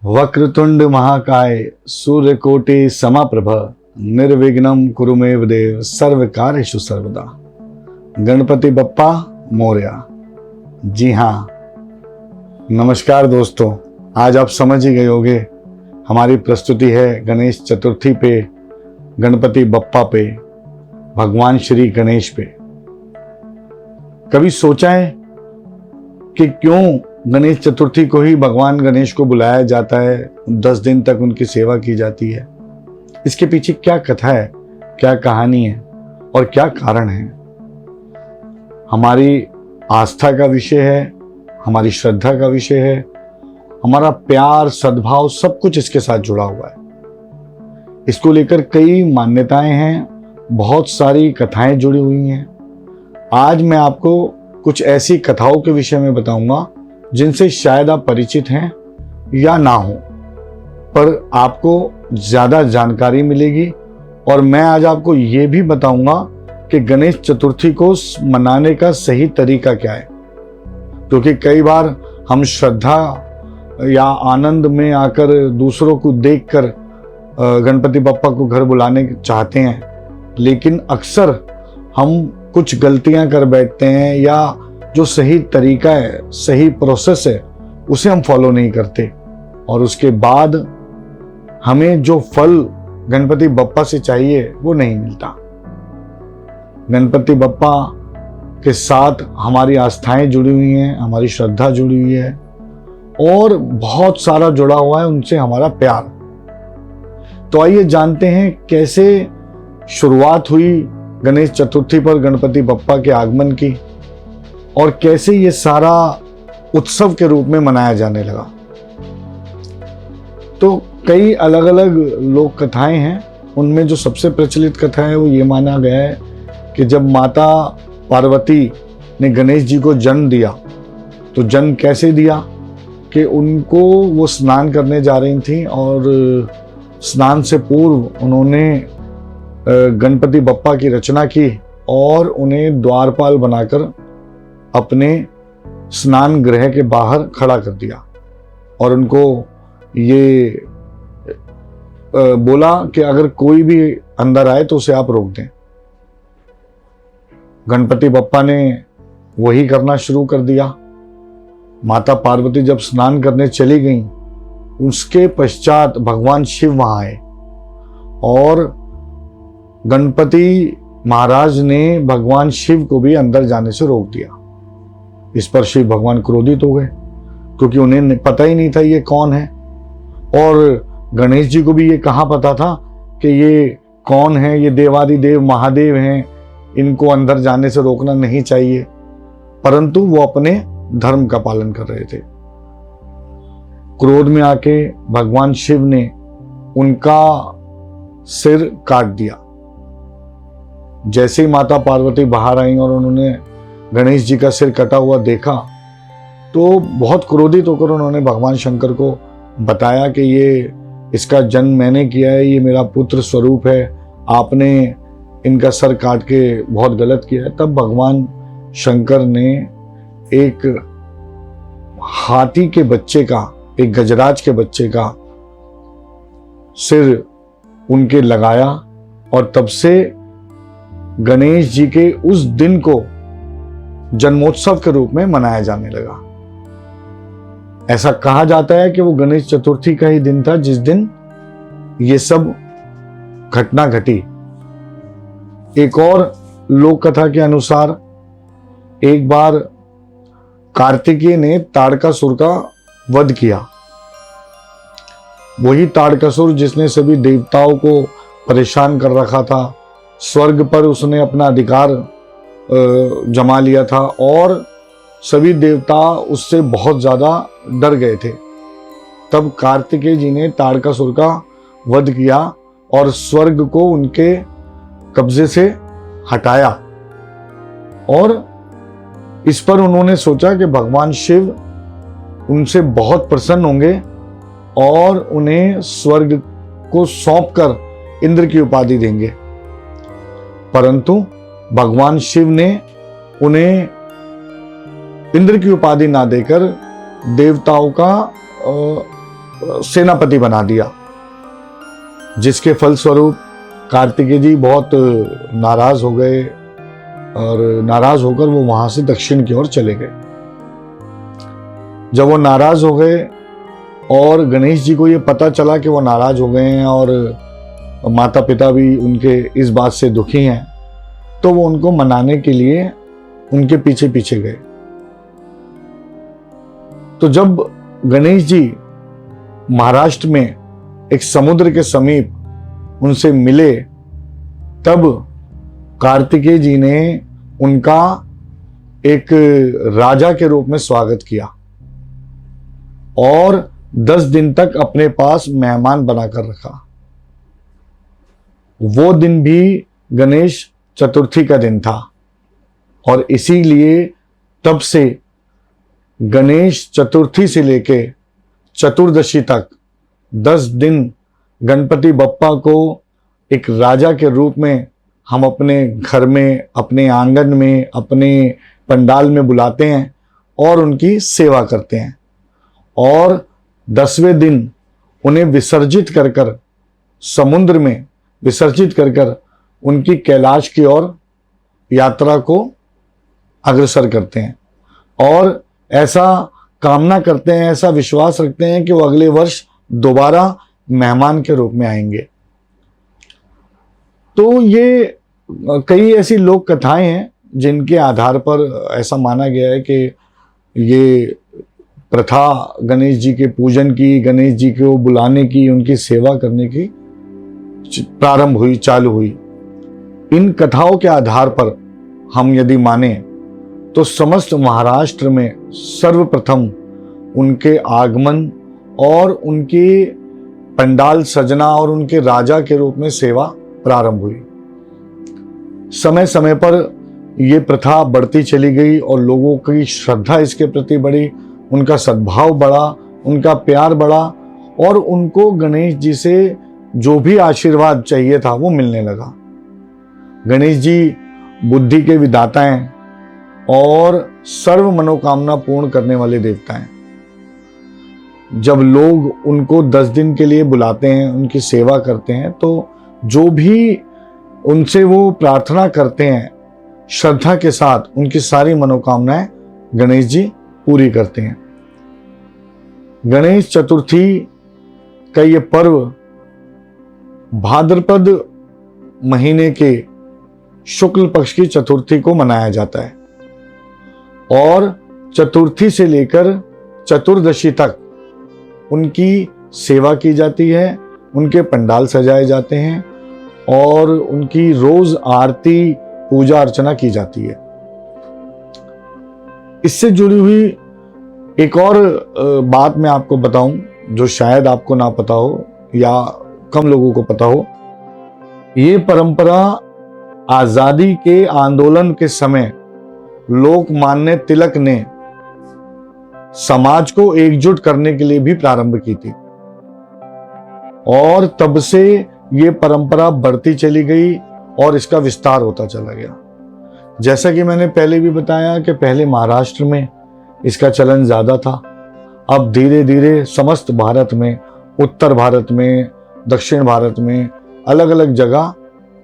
वक्रतुंड महाकाय सूर्यकोटि समप्रभ निर्विघ्नं कुरु मे देव सर्वकार्येषु सर्वदा। गणपति बप्पा मोरया। जी हाँ, नमस्कार दोस्तों। आज आप समझ ही गए होंगे हमारी प्रस्तुति है गणेश चतुर्थी पे, गणपति बप्पा पे, भगवान श्री गणेश पे। कभी सोचा है कि क्यों गणेश चतुर्थी को ही भगवान गणेश को बुलाया जाता है, 10 दिन तक उनकी सेवा की जाती है? इसके पीछे क्या कथा है, क्या कहानी है और क्या कारण है? हमारी आस्था का विषय है, हमारी श्रद्धा का विषय है, हमारा प्यार सद्भाव सब कुछ इसके साथ जुड़ा हुआ है। इसको लेकर कई मान्यताएं हैं, बहुत सारी कथाएं जुड़ी हुई हैं। आज मैं आपको कुछ ऐसी कथाओं के विषय में बताऊंगा जिनसे शायद आप परिचित हैं या ना हो, पर आपको ज़्यादा जानकारी मिलेगी। और मैं आज आपको ये भी बताऊंगा कि गणेश चतुर्थी को मनाने का सही तरीका क्या है, क्योंकि कई बार हम श्रद्धा या आनंद में आकर दूसरों को देखकर गणपति बप्पा को घर बुलाने चाहते हैं, लेकिन अक्सर हम कुछ गलतियां कर बैठते हैं या जो सही तरीका है, सही प्रोसेस है, उसे हम फॉलो नहीं करते और उसके बाद हमें जो फल गणपति बप्पा से चाहिए वो नहीं मिलता। गणपति बप्पा के साथ हमारी आस्थाएं जुड़ी हुई हैं, हमारी श्रद्धा जुड़ी हुई है और बहुत सारा जुड़ा हुआ है उनसे हमारा प्यार। तो आइए जानते हैं कैसे शुरुआत हुई गणेश चतुर्थी पर गणपति बप्पा के आगमन की और कैसे ये सारा उत्सव के रूप में मनाया जाने लगा। तो कई अलग अलग लोक कथाएं हैं। उनमें जो सबसे प्रचलित कथा है वो ये माना गया है कि जब माता पार्वती ने गणेश जी को जन्म दिया, तो जन्म कैसे दिया कि उनको वो स्नान करने जा रही थी और स्नान से पूर्व उन्होंने गणपति बप्पा की रचना की और उन्हें द्वारपाल बनाकर अपने स्नान गृह के बाहर खड़ा कर दिया और उनको ये बोला कि अगर कोई भी अंदर आए तो उसे आप रोक दें। गणपति बप्पा ने वही करना शुरू कर दिया। माता पार्वती जब स्नान करने चली गईं, उसके पश्चात भगवान शिव वहां आए और गणपति महाराज ने भगवान शिव को भी अंदर जाने से रोक दिया। इस पर शिव भगवान क्रोधित हो गए, क्योंकि उन्हें पता ही नहीं था ये कौन है और गणेश जी को भी ये कहाँ पता था कि ये कौन है, ये देवादिदेव महादेव हैं, इनको अंदर जाने से रोकना नहीं चाहिए। परंतु वो अपने धर्म का पालन कर रहे थे। क्रोध में आके भगवान शिव ने उनका सिर काट दिया। जैसे ही माता पार्वती बाहर आई और उन्होंने गणेश जी का सिर कटा हुआ देखा, तो बहुत क्रोधित होकर उन्होंने भगवान शंकर को बताया कि ये इसका जन्म मैंने किया है, ये मेरा पुत्र स्वरूप है, आपने इनका सर काट के बहुत गलत किया है। तब भगवान शंकर ने एक हाथी के बच्चे का, एक गजराज के बच्चे का सिर उनके लगाया और तब से गणेश जी के उस दिन को जन्मोत्सव के रूप में मनाया जाने लगा। ऐसा कहा जाता है कि वो गणेश चतुर्थी का ही दिन था जिस दिन ये सब घटना घटी। एक और लोक कथा के अनुसार एक बार कार्तिकेय ने ताड़कासुर का वध किया। वही ताड़कासुर जिसने सभी देवताओं को परेशान कर रखा था, स्वर्ग पर उसने अपना अधिकार जमा लिया था और सभी देवता उससे बहुत ज़्यादा डर गए थे। तब कार्तिकेय जी ने ताड़कासुर का वध किया और स्वर्ग को उनके कब्जे से हटाया और इस पर उन्होंने सोचा कि भगवान शिव उनसे बहुत प्रसन्न होंगे और उन्हें स्वर्ग को सौंपकर इंद्र की उपाधि देंगे। परंतु भगवान शिव ने उन्हें इंद्र की उपाधि ना देकर देवताओं का सेनापति बना दिया, जिसके फलस्वरूप कार्तिकेय जी बहुत नाराज हो गए और नाराज होकर वो वहां से दक्षिण की ओर चले गए। जब वो नाराज हो गए और गणेश जी को ये पता चला कि वो नाराज हो गए हैं और माता पिता भी उनके इस बात से दुखी हैं, तो वो उनको मनाने के लिए उनके पीछे पीछे गए। तो जब गणेश जी महाराष्ट्र में एक समुद्र के समीप उनसे मिले, तब कार्तिकेय जी ने उनका एक राजा के रूप में स्वागत किया और 10 दिन तक अपने पास मेहमान बनाकर रखा। वो दिन भी गणेश चतुर्थी का दिन था और इसीलिए तब से गणेश चतुर्थी से लेके चतुर्दशी तक 10 दिन गणपति बप्पा को एक राजा के रूप में हम अपने घर में, अपने आंगन में, अपने पंडाल में बुलाते हैं और उनकी सेवा करते हैं। और 10वें दिन उन्हें विसर्जित कर कर, समुद्र में विसर्जित कर कर उनकी कैलाश की ओर यात्रा को अग्रसर करते हैं और ऐसा कामना करते हैं, ऐसा विश्वास रखते हैं कि वो अगले वर्ष दोबारा मेहमान के रूप में आएंगे। तो ये कई ऐसी लोक कथाएं हैं जिनके आधार पर ऐसा माना गया है कि ये प्रथा गणेश जी के पूजन की, गणेश जी को बुलाने की, उनकी सेवा करने की प्रारंभ हुई, चालू हुई। इन कथाओं के आधार पर हम यदि माने तो समस्त महाराष्ट्र में सर्वप्रथम उनके आगमन और उनके पंडाल सजना और उनके राजा के रूप में सेवा प्रारंभ हुई। समय समय पर यह प्रथा बढ़ती चली गई और लोगों की श्रद्धा इसके प्रति बढ़ी, उनका सद्भाव बढ़ा, उनका प्यार बढ़ा और उनको गणेश जी से जो भी आशीर्वाद चाहिए था वो मिलने लगा। गणेश जी बुद्धि के विदाता हैं और सर्व मनोकामना पूर्ण करने वाले देवता हैं। जब लोग उनको 10 दिन के लिए बुलाते हैं, उनकी सेवा करते हैं, तो जो भी उनसे वो प्रार्थना करते हैं श्रद्धा के साथ, उनकी सारी मनोकामनाएं गणेश जी पूरी करते हैं। गणेश चतुर्थी का ये पर्व भाद्रपद महीने के शुक्ल पक्ष की चतुर्थी को मनाया जाता है और चतुर्थी से लेकर चतुर्दशी तक उनकी सेवा की जाती है, उनके पंडाल सजाए जाते हैं और उनकी रोज आरती, पूजा अर्चना की जाती है। इससे जुड़ी हुई एक और बात मैं आपको बताऊं जो शायद आपको ना पता हो या कम लोगों को पता हो। ये परंपरा आजादी के आंदोलन के समय लोकमान्य तिलक ने समाज को एकजुट करने के लिए भी प्रारंभ की थी और तब से ये परंपरा बढ़ती चली गई और इसका विस्तार होता चला गया। जैसा कि मैंने पहले भी बताया कि पहले महाराष्ट्र में इसका चलन ज्यादा था, अब धीरे धीरे समस्त भारत में, उत्तर भारत में, दक्षिण भारत में अलग अलग जगह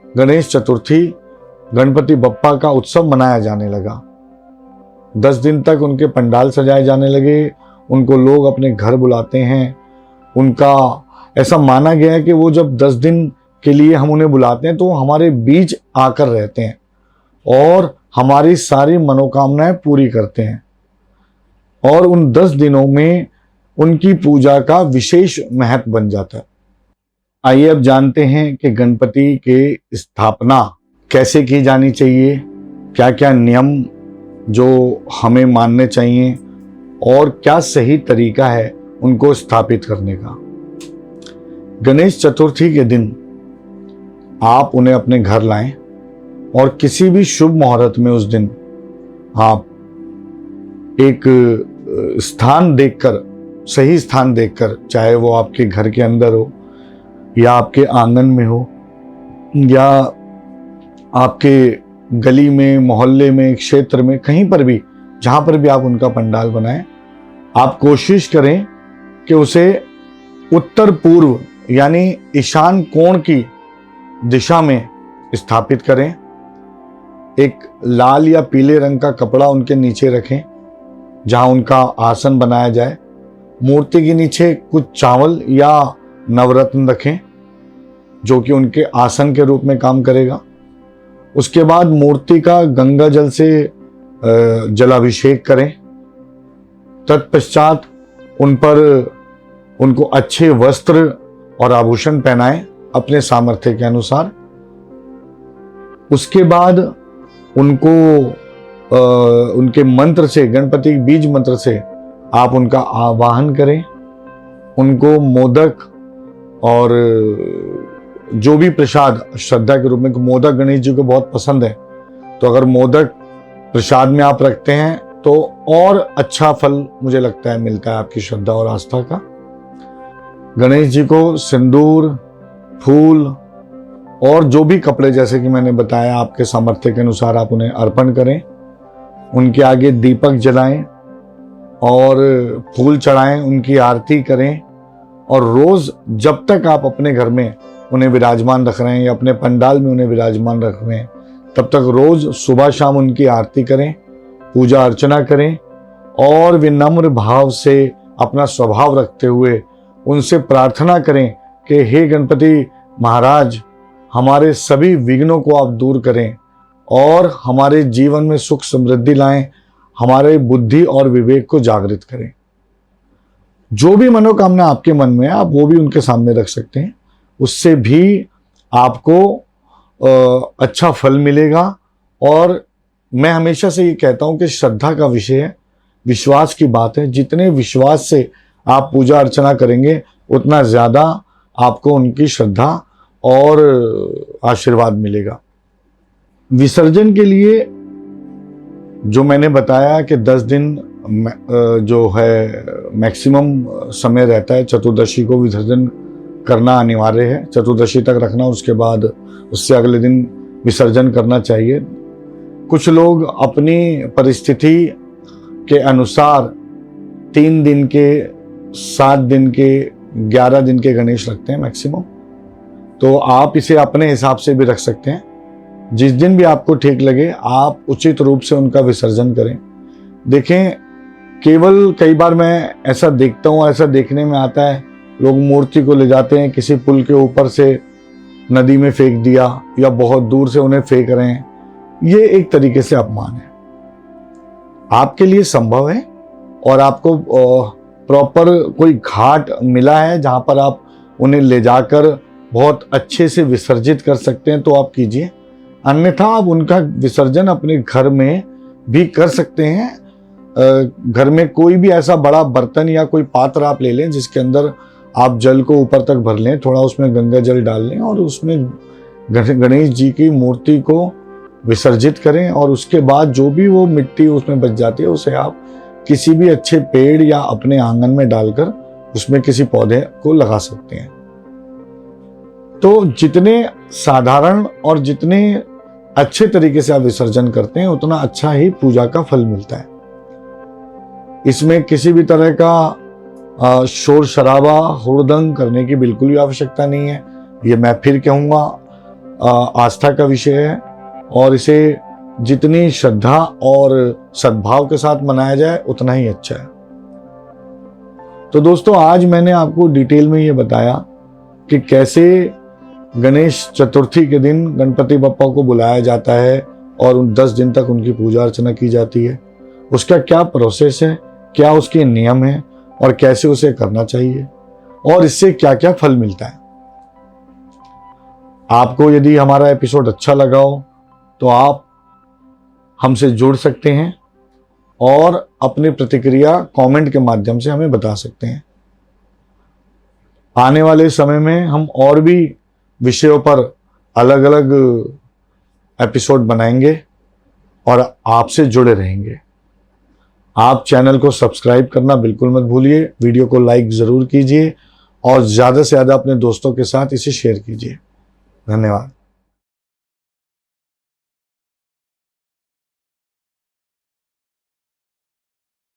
गणेश चतुर्थी, गणपति बप्पा का उत्सव मनाया जाने लगा। 10 दिन तक उनके पंडाल सजाए जाने लगे, उनको लोग अपने घर बुलाते हैं। उनका ऐसा माना गया है कि वो जब 10 दिन के लिए हम उन्हें बुलाते हैं तो वो हमारे बीच आकर रहते हैं और हमारी सारी मनोकामनाएं पूरी करते हैं और उन 10 दिनों में उनकी पूजा का विशेष महत्व बन जाता है। आइए अब जानते हैं कि गणपति के स्थापना कैसे की जानी चाहिए, क्या क्या नियम जो हमें मानने चाहिए और क्या सही तरीका है उनको स्थापित करने का। गणेश चतुर्थी के दिन आप उन्हें अपने घर लाएं और किसी भी शुभ मुहूर्त में उस दिन आप एक स्थान देखकर, सही स्थान देखकर, चाहे वो आपके घर के अंदर हो या आपके आंगन में हो या आपके गली में, मोहल्ले में, क्षेत्र में, कहीं पर भी, जहां पर भी आप उनका पंडाल बनाएं, आप कोशिश करें कि उसे उत्तर पूर्व यानी ईशान कोण की दिशा में स्थापित करें। एक लाल या पीले रंग का कपड़ा उनके नीचे रखें जहां उनका आसन बनाया जाए। मूर्ति के नीचे कुछ चावल या नवरत्न रखें जो कि उनके आसन के रूप में काम करेगा। उसके बाद मूर्ति का गंगा जल से जलाभिषेक करें। तत्पश्चात उन पर उनको अच्छे वस्त्र और आभूषण पहनाएं अपने सामर्थ्य के अनुसार। उसके बाद उनको उनके मंत्र से, गणपति बीज मंत्र से आप उनका आवाहन करें। उनको मोदक और जो भी प्रसाद श्रद्धा के रूप में, मोदक गणेश जी को बहुत पसंद है, तो अगर मोदक प्रसाद में आप रखते हैं तो और अच्छा फल मुझे लगता है मिलता है आपकी श्रद्धा और आस्था का। गणेश जी को सिंदूर, फूल और जो भी कपड़े जैसे कि मैंने बताया आपके सामर्थ्य के अनुसार आप उन्हें अर्पण करें। उनके आगे दीपक जलाएं और फूल चढ़ाएं, उनकी आरती करें। और रोज जब तक आप अपने घर में उन्हें विराजमान रख रहे हैं या अपने पंडाल में उन्हें विराजमान रख रहे हैं, तब तक रोज सुबह शाम उनकी आरती करें, पूजा अर्चना करें और विनम्र भाव से अपना स्वभाव रखते हुए उनसे प्रार्थना करें कि हे गणपति महाराज, हमारे सभी विघ्नों को आप दूर करें और हमारे जीवन में सुख समृद्धि लाएं, हमारे बुद्धि और विवेक को जागृत करें। जो भी मनोकामना आपके मन में है आप वो भी उनके सामने रख सकते हैं। उससे भी आपको अच्छा फल मिलेगा। और मैं हमेशा से ये कहता हूं कि श्रद्धा का विषय है, विश्वास की बात है। जितने विश्वास से आप पूजा अर्चना करेंगे उतना ज़्यादा आपको उनकी श्रद्धा और आशीर्वाद मिलेगा। विसर्जन के लिए जो मैंने बताया कि 10 दिन जो है मैक्सिमम समय रहता है, चतुर्दशी को विसर्जन करना अनिवार्य है, चतुर्दशी तक रखना, उसके बाद उससे अगले दिन विसर्जन करना चाहिए। कुछ लोग अपनी परिस्थिति के अनुसार 3 दिन के, 7 दिन के, 11 दिन के गणेश रखते हैं मैक्सिमम। तो आप इसे अपने हिसाब से भी रख सकते हैं। जिस दिन भी आपको ठीक लगे आप उचित रूप से उनका विसर्जन करें। देखें, केवल कई बार मैं ऐसा देखता हूँ, ऐसा देखने में आता है, लोग मूर्ति को ले जाते हैं किसी पुल के ऊपर से नदी में फेंक दिया या बहुत दूर से उन्हें फेंक रहे हैं। ये एक तरीके से अपमान है। आपके लिए संभव है और आपको प्रॉपर कोई घाट मिला है जहां पर आप उन्हें ले जाकर बहुत अच्छे से विसर्जित कर सकते हैं तो आप कीजिए। अन्यथा आप उनका विसर्जन अपने घर में भी कर सकते हैं। घर में कोई भी ऐसा बड़ा बर्तन या कोई पात्र आप ले लें जिसके अंदर आप जल को ऊपर तक भर लें, थोड़ा उसमें गंगा जल डाल लें और उसमें गणेश जी की मूर्ति को विसर्जित करें। और उसके बाद जो भी वो मिट्टी उसमें बच जाती है उसे आप किसी भी अच्छे पेड़ या अपने आंगन में डालकर उसमें किसी पौधे को लगा सकते हैं। तो जितने साधारण और जितने अच्छे तरीके से आप विसर्जन करते हैं उतना अच्छा ही पूजा का फल मिलता है। इसमें किसी भी तरह का शोर शराबा, हुड़दंग करने की बिल्कुल भी आवश्यकता नहीं है। ये मैं फिर कहूँगा आस्था का विषय है और इसे जितनी श्रद्धा और सद्भाव के साथ मनाया जाए उतना ही अच्छा है। तो दोस्तों, आज मैंने आपको डिटेल में ये बताया कि कैसे गणेश चतुर्थी के दिन गणपति बप्पा को बुलाया जाता है और उन 10 दिन तक उनकी पूजा अर्चना की जाती है। उसका क्या प्रोसेस है, क्या उसके नियम है और कैसे उसे करना चाहिए और इससे क्या क्या फल मिलता है। आपको यदि हमारा एपिसोड अच्छा लगा हो तो आप हमसे जुड़ सकते हैं और अपनी प्रतिक्रिया कमेंट के माध्यम से हमें बता सकते हैं। आने वाले समय में हम और भी विषयों पर अलग अलग एपिसोड बनाएंगे और आपसे जुड़े रहेंगे। आप चैनल को सब्सक्राइब करना बिल्कुल मत भूलिए, वीडियो को लाइक ज़रूर कीजिए और ज़्यादा से ज़्यादा अपने दोस्तों के साथ इसे शेयर कीजिए। धन्यवाद।